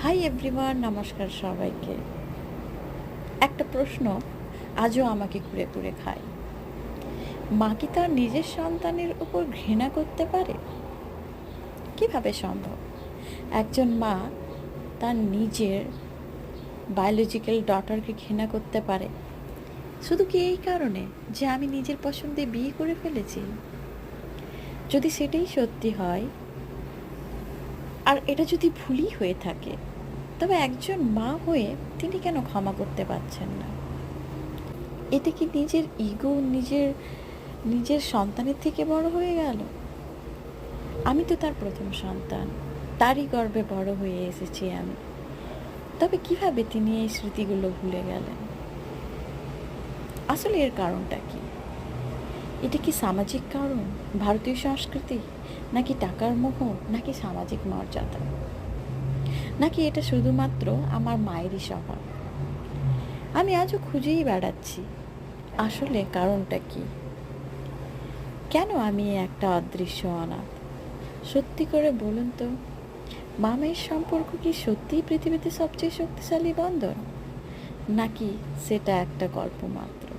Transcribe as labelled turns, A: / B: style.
A: Hi everyone, নমস্কার সবাইকে। একটা প্রশ্ন আজও আমাকে কুরে কুরে খায়। মা কি তার নিজের সন্তানের উপর ঘৃণা করতে পারে? কিভাবে সম্ভব? একজন মা তার নিজের বায়োলজিক্যাল ডটারকে ঘৃণা করতে পারে শুধু কি এই কারণে যে আমি নিজের পছন্দে বিয়ে করে ফেলেছি? যদি সেটাই সত্যি হয়, আর এটা যদি ভুলই হয়ে থাকে, তবে একজন মা হয়ে তিনি কেন ক্ষমা করতে পারছেন না? এতে কি নিজের ইগো নিজের নিজের সন্তানের থেকে বড় হয়ে গেল? আমি তো তার প্রথম সন্তান, তারই গর্ভে বড় হয়ে এসেছি আমি। তবে কিভাবে তিনি এই স্মৃতিগুলো ভুলে গেলেন? আসলে এর কারণটা কি? এটা কি সামাজিক কারণ, ভারতীয় সংস্কৃতি, নাকি টাকার মোহ, নাকি সামাজিক মর্যাদা, নাকি এটা শুধুমাত্র আমার মায়েরই স্বভাব? আমি আজও খুঁজেই বেড়াচ্ছি আসলে কারণটা কি। কেন আমি একটা অদৃশ্য অনাথ? সত্যি করে বলুন তো, মামের সম্পর্ক কি সত্যিই পৃথিবীতে সবচেয়ে শক্তিশালী বন্ধন, নাকি সেটা একটা গল্প মাত্র?